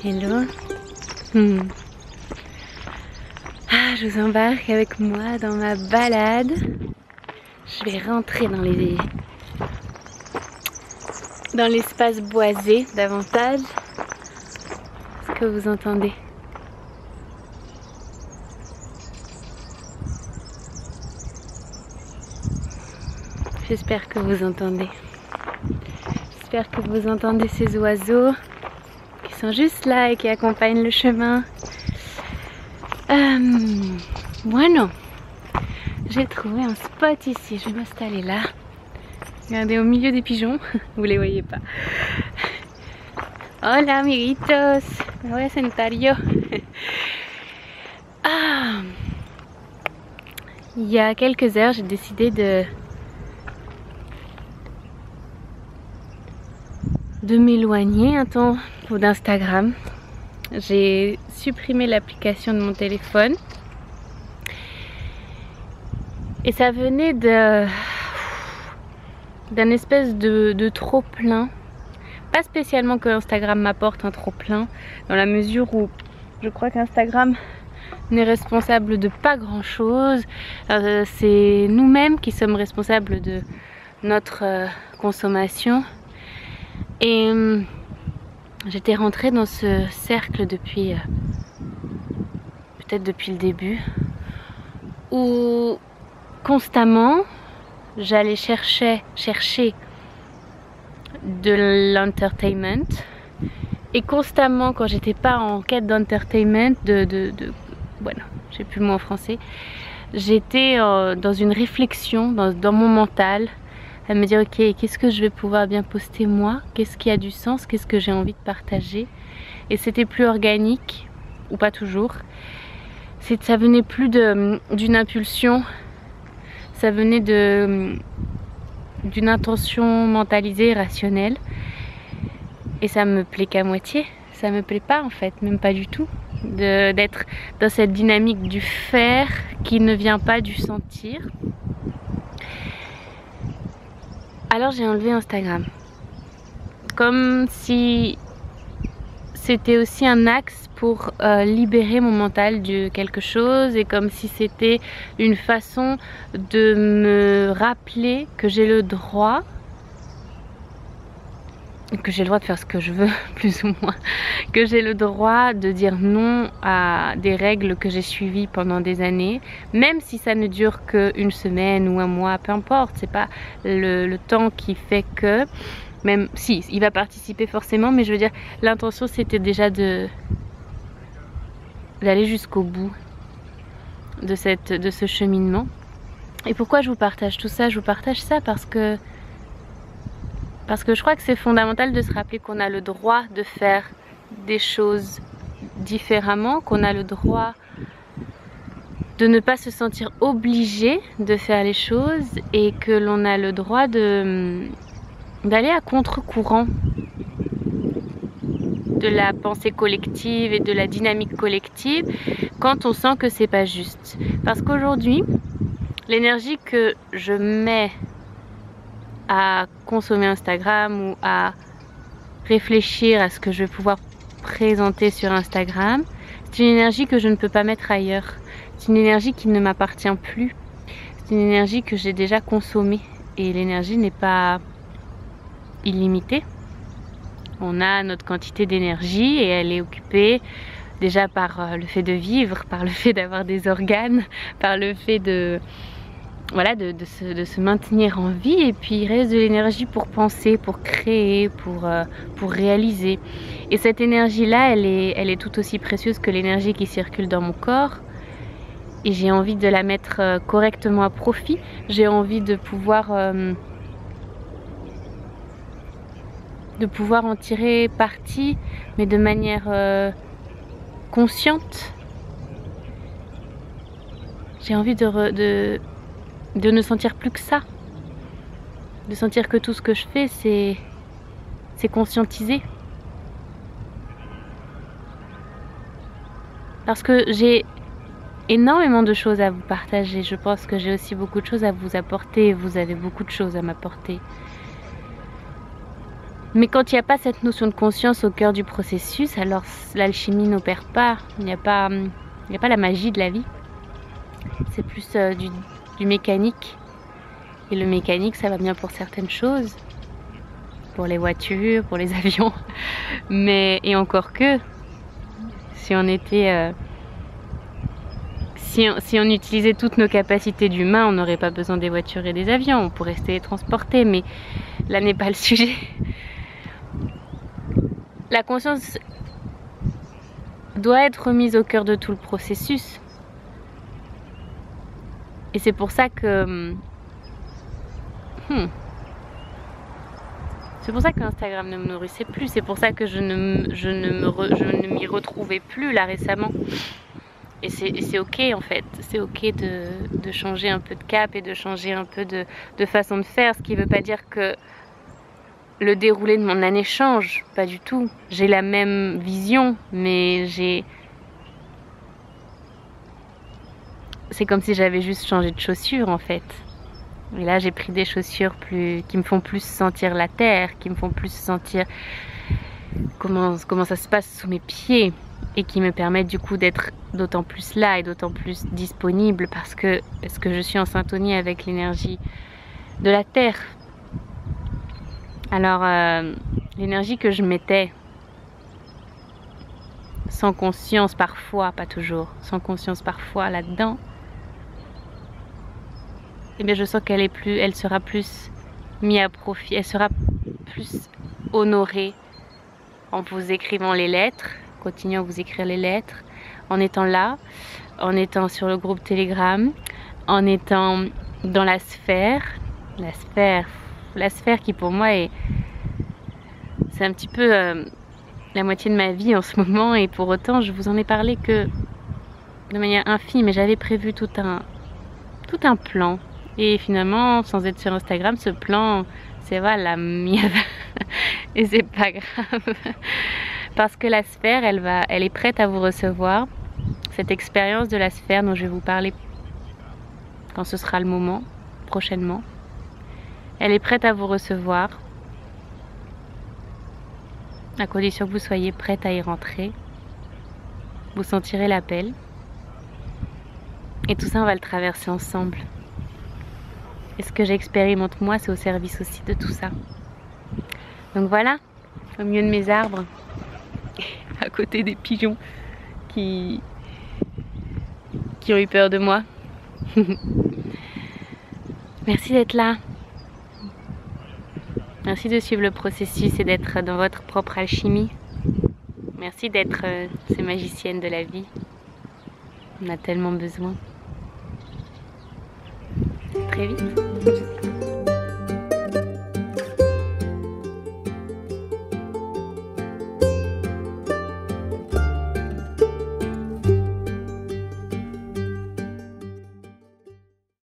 Hello. Ah, je vous embarque avec moi dans ma balade. Je vais rentrer dans l'espace boisé davantage. Est-ce que vous entendez? J'espère que vous entendez. J'espère que vous entendez ces oiseaux qui sont juste là et qui accompagnent le chemin. Bueno, j'ai trouvé un spot ici. Je vais m'installer là. Regardez, au milieu des pigeons. Vous les voyez pas. Hola amiguitos. Me voy a sentar yo. Il y a quelques heures, j'ai décidé de m'éloigner un temps d'Instagram. J'ai supprimé l'application de mon téléphone et ça venait d'un espèce de trop plein. Pas spécialement que Instagram m'apporte un trop plein, dans la mesure où je crois qu'Instagram n'est responsable de pas grand chose. C'est nous-mêmes qui sommes responsables de notre consommation. Et j'étais rentrée dans ce cercle depuis peut-être depuis le début, où constamment j'allais chercher de l'entertainment, et constamment quand j'étais pas en quête d'entertainment, voilà, j'ai plus le mot en français, j'étais dans une réflexion dans mon mental, à me dire ok, qu'est-ce que je vais pouvoir bien poster moi, qu'est-ce qui a du sens, qu'est-ce que j'ai envie de partager. Et c'était plus organique, ou pas toujours. Ça venait plus d'une impulsion, ça venait d'une intention mentalisée, rationnelle. Et ça me plaît qu'à moitié, ça me plaît pas en fait, même pas du tout. D'être dans cette dynamique du faire qui ne vient pas du sentir. Alors j'ai enlevé Instagram, comme si c'était aussi un axe pour libérer mon mental de quelque chose, et comme si c'était une façon de me rappeler que j'ai le droit, de faire ce que je veux, plus ou moins, que j'ai le droit de dire non à des règles que j'ai suivies pendant des années, même si ça ne dure qu'une semaine ou un mois, peu importe, c'est pas le temps qui fait que, même si il va participer forcément, mais je veux dire, l'intention c'était déjà d'aller jusqu'au bout de ce cheminement. Et pourquoi je vous partage tout ça? Je vous partage ça parce que je crois que c'est fondamental de se rappeler qu'on a le droit de faire des choses différemment, qu'on a le droit de ne pas se sentir obligé de faire les choses, et que l'on a le droit d'aller à contre-courant de la pensée collective et de la dynamique collective quand on sent que c'est pas juste. Parce qu'aujourd'hui, l'énergie que je mets à consommer Instagram ou à réfléchir à ce que je vais pouvoir présenter sur Instagram, c'est une énergie que je ne peux pas mettre ailleurs. C'est une énergie qui ne m'appartient plus. C'est une énergie que j'ai déjà consommée, et l'énergie n'est pas illimitée. On a notre quantité d'énergie et elle est occupée déjà par le fait de vivre, par le fait d'avoir des organes, par le fait de se maintenir en vie, et puis il reste de l'énergie pour penser, pour créer, pour réaliser. Et cette énergie-là, elle est tout aussi précieuse que l'énergie qui circule dans mon corps, et j'ai envie de la mettre correctement à profit. J'ai envie de pouvoir en tirer parti, mais de manière consciente. J'ai envie de ne sentir plus que ça, de sentir que tout ce que je fais c'est conscientisé, parce que j'ai énormément de choses à vous partager. Je pense que j'ai aussi beaucoup de choses à vous apporter, vous avez beaucoup de choses à m'apporter, Mais quand il n'y a pas cette notion de conscience au cœur du processus, alors l'alchimie n'opère pas. Il n'y a pas la magie de la vie. C'est plus du mécanique. Et le mécanique, ça va bien pour certaines choses. Pour les voitures, pour les avions. Et encore que, si on était... Si on utilisait toutes nos capacités d'humain, on n'aurait pas besoin des voitures et des avions. On pourrait se télétransporter, mais là n'est pas le sujet. La conscience doit être mise au cœur de tout le processus. Et c'est pour ça que... C'est pour ça que Instagram ne me nourrissait plus. C'est pour ça que je ne m'y retrouvais plus là récemment. Et c'est ok en fait. C'est ok de changer un peu de cap et de changer un peu de façon de faire. Ce qui ne veut pas dire que le déroulé de mon année change. Pas du tout. J'ai la même vision, mais c'est comme si j'avais juste changé de chaussures en fait. Et là j'ai pris des chaussures qui me font plus sentir la terre, qui me font plus sentir comment ça se passe sous mes pieds et qui me permettent du coup d'être d'autant plus là et d'autant plus disponible parce que je suis en syntonie avec l'énergie de la terre. Alors l'énergie que je mettais sans conscience parfois, pas toujours, sans conscience parfois là-dedans, eh bien je sens elle sera plus mise à profit, elle sera plus honorée en vous écrivant les lettres, continuant à vous écrire les lettres, en étant là, en étant sur le groupe Telegram, en étant dans la sphère qui pour moi c'est un petit peu la moitié de ma vie en ce moment et pour autant je vous en ai parlé que de manière infime et j'avais prévu tout un plan. Et finalement, sans être sur Instagram, ce plan, c'est voilà, merde. Et c'est pas grave. Parce que la sphère, elle est prête à vous recevoir. Cette expérience de la sphère dont je vais vous parler quand ce sera le moment, prochainement. Elle est prête à vous recevoir. À condition que vous soyez prête à y rentrer. Vous sentirez l'appel. Et tout ça, on va le traverser ensemble. Et ce que j'expérimente moi, c'est au service aussi de tout ça. Donc voilà, au milieu de mes arbres, à côté des pigeons qui ont eu peur de moi. Merci d'être là. Merci de suivre le processus et d'être dans votre propre alchimie. Merci d'être ces magiciennes de la vie. On a tellement besoin. Très vite.